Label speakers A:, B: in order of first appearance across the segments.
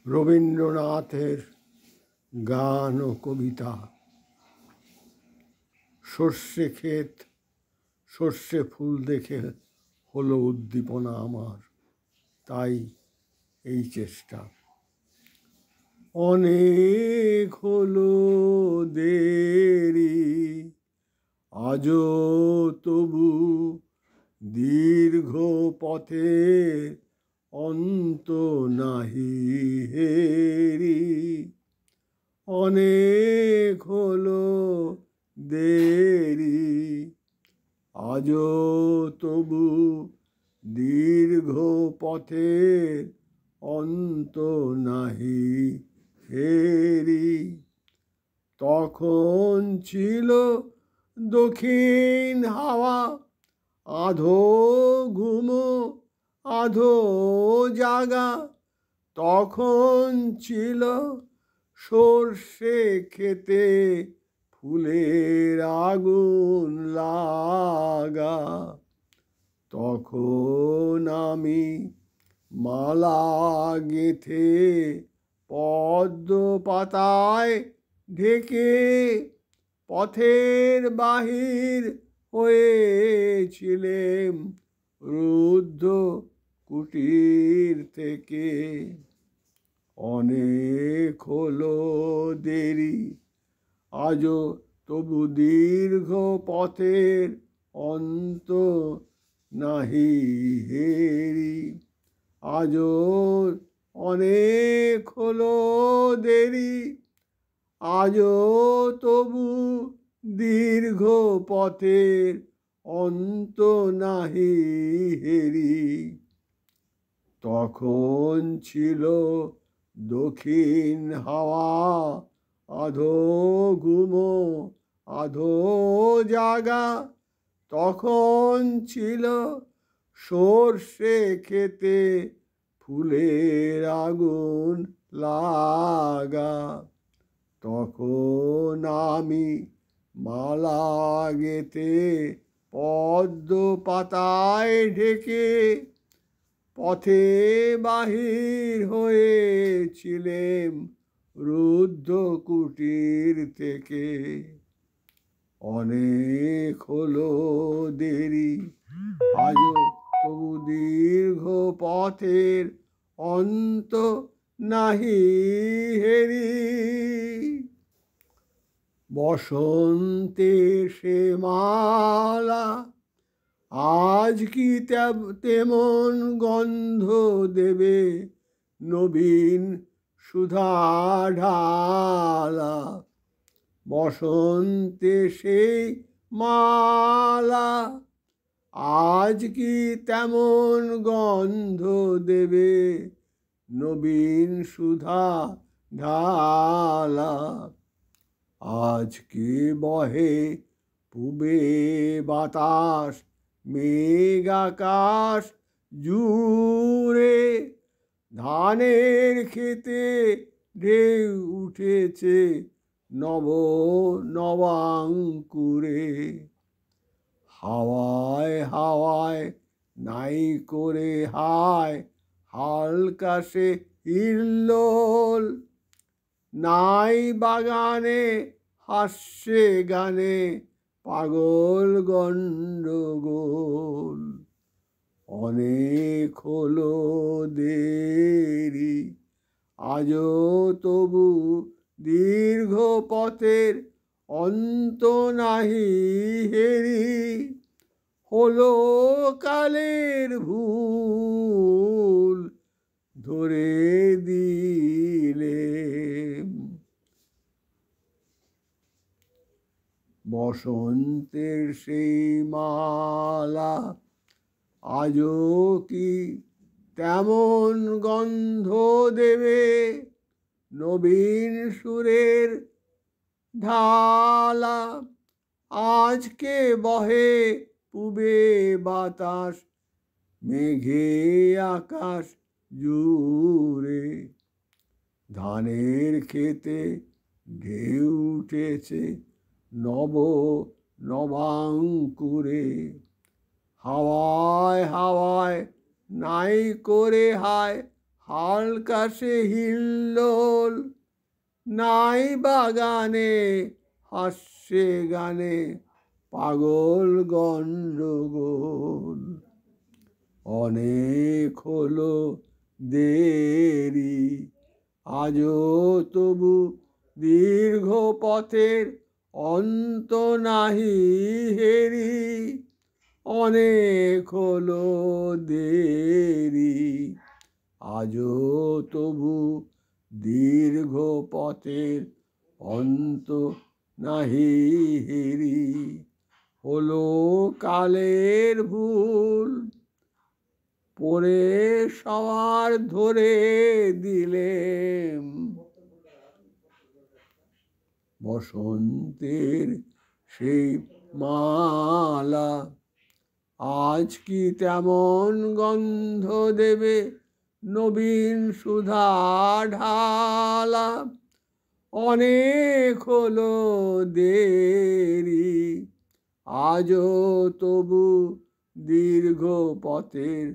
A: রবীন্দ্রনাথের গান ও কবিতা। সর্ষে ক্ষেত, সর্ষে ফুল দেখে হলো উদ্দীপনা আমার, তাই এই চেষ্টা। অনেক হলো দেরি, আজও তবু দীর্ঘ পথে অন্ত নাহি হেরি। অনেক হলো দেরি, আজও তবু দীর্ঘ পথের অন্ত নাহি হেরি। তখন ছিল দক্ষিণ হাওয়া, আধো ঘুমো আধো জাগা। তখন ছিল সর্ষে ক্ষেতে ফুলের আগুন লাগা। তখন আমি মালা গেঁথে পদ্ম পাতায় ঢেকে পথের বাহির হয়েছিলেম রুদ্ধ কুটির থেকে। অনেক হলো দেরি, আজও তবু দীর্ঘ পথের অন্ত নাহি হেরি। আজও অনেক হলো দেরি, আজও তবু দীর্ঘ পথের অন্ত নাহি হেরি। তখন ছিল দক্ষিণ হাওয়া, আধো ঘুমো আধো জাগা। তখন ছিল সর্ষে ক্ষেতে ফুলের আগুন লাগা। তখন আমি মালা গেঁথে পদ্ম পাতায় ঢেকে পথে বাহির হয়েছিলেম রুদ্ধ কুটির থেকে। অনেক হলো দেরি, আজও তবু দীর্ঘ পথের অন্ত নাহি হেরি। বসন্তে সে মালা আজ কি তেমন গন্ধ দেবে, নবীন সুধা ঢালা। বসন্তে সেই মালা আজ কি তেমন গন্ধ দেবে, নবীন সুধা ঢালা। আজ কি বহে পূবে বাতাস, মেঘ আকাশ জুড়ে। ধানের ক্ষেতে ঢেউ উঠেছে নব নবাঙ্কুরে। হাওয়ায় হাওয়ায় নাই করে হায় হালকা সে হিল্লোল। নাই বাগানে হাস্যে গানে পাগল গন্ডগোল। অনেক হলো দেরি, আজও তবু দীর্ঘ পথের অন্ত নাহি হেরি। হলো কালের ভুল ধরে দিলেম। বসন্তের সেই মালা আজও কি তেমন গন্ধ দেবে, নবীন সুরের ঢালা। আজকে বহে পূবে বাতাস, মেঘে আকাশ জুড়ে। ধানের ক্ষেতে ঢেউ উঠেছে নব নবাঙ্কুরে। হাওয়ায় হাওয়ায় নাই করে হায় আলকাশে হিল্লোল, নাই বাগানে হাস্যে গানে পাগল গণ্ডগোল। অনেক হলো দেরি, আজও তবু দীর্ঘ পথের অন্ত নাহি হেরি। অনেক হলো দেরি, আজও তবু দীর্ঘ পথের অন্ত নাহি হেরি। হলো কালের ভুল, পরে সবার ধরে দিলেম। বসন্তের সেই মালা আজ কি তেমন গন্ধ দেবে নবীন সুধা ঢালা। অনেক হলো দেরি, আজও তবু দীর্ঘ পথের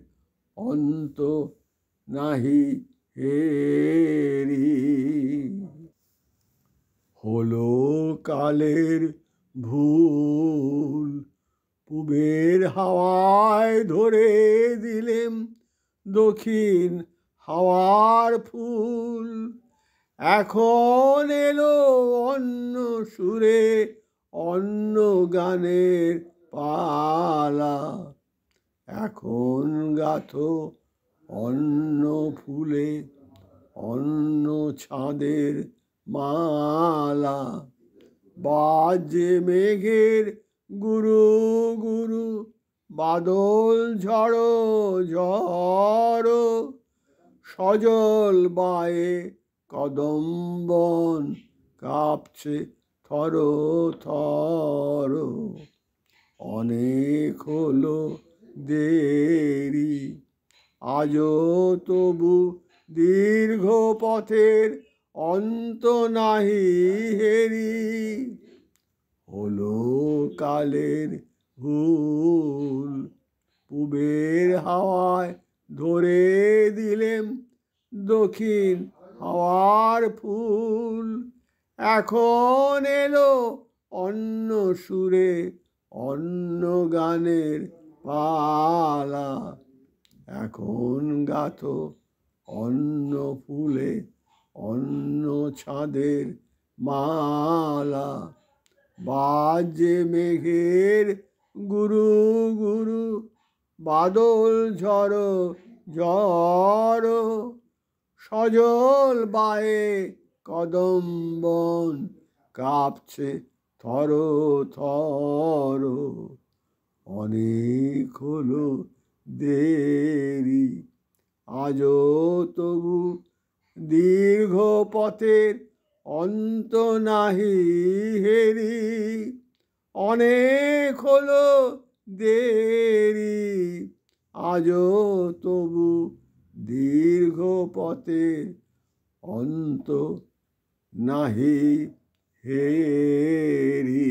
A: অন্ত নাহি হেরি। হলো কালের ভুল, পূবের হাওয়ায় ধরে দিলেম দক্ষিণ হাওয়ার ফুল। এখন এলো অন্য সুরে অন্য গানের পালা। এখন গাথো অন্য ফুলে অন্য ছাঁদের মালা। বাজে মেঘের গুরু গুরু, বাদল ঝড়ো ঝড়ো, সজল বায়ে কদম্বন কাঁপছে থর থর। অনেক হলো দেরি, আজও তবু দীর্ঘ পথের অন্ত নাহি হেরি। হলো কালের ভুল, পূবের হাওয়ায় ধরে দিলেম দক্ষিণ হাওয়ার ফুল। এখন এলো অন্য সুরে অন্য গানের পালা। এখন গাথো অন্য ফুলে অন্য ছাঁদের মালা। বাজে মেঘের গুরু গুরু, বাদল ঝড়ো ঝড়ো, সজল বায়ে কদম্বন কাঁপছে থর থর। অনেক হলো দেরি, আজও তবু দীর্ঘ পথের অন্ত নাহি হেরি। অনেক হলো দেরি, আজও তবু দীর্ঘ পথের অন্ত নাহি হেরি।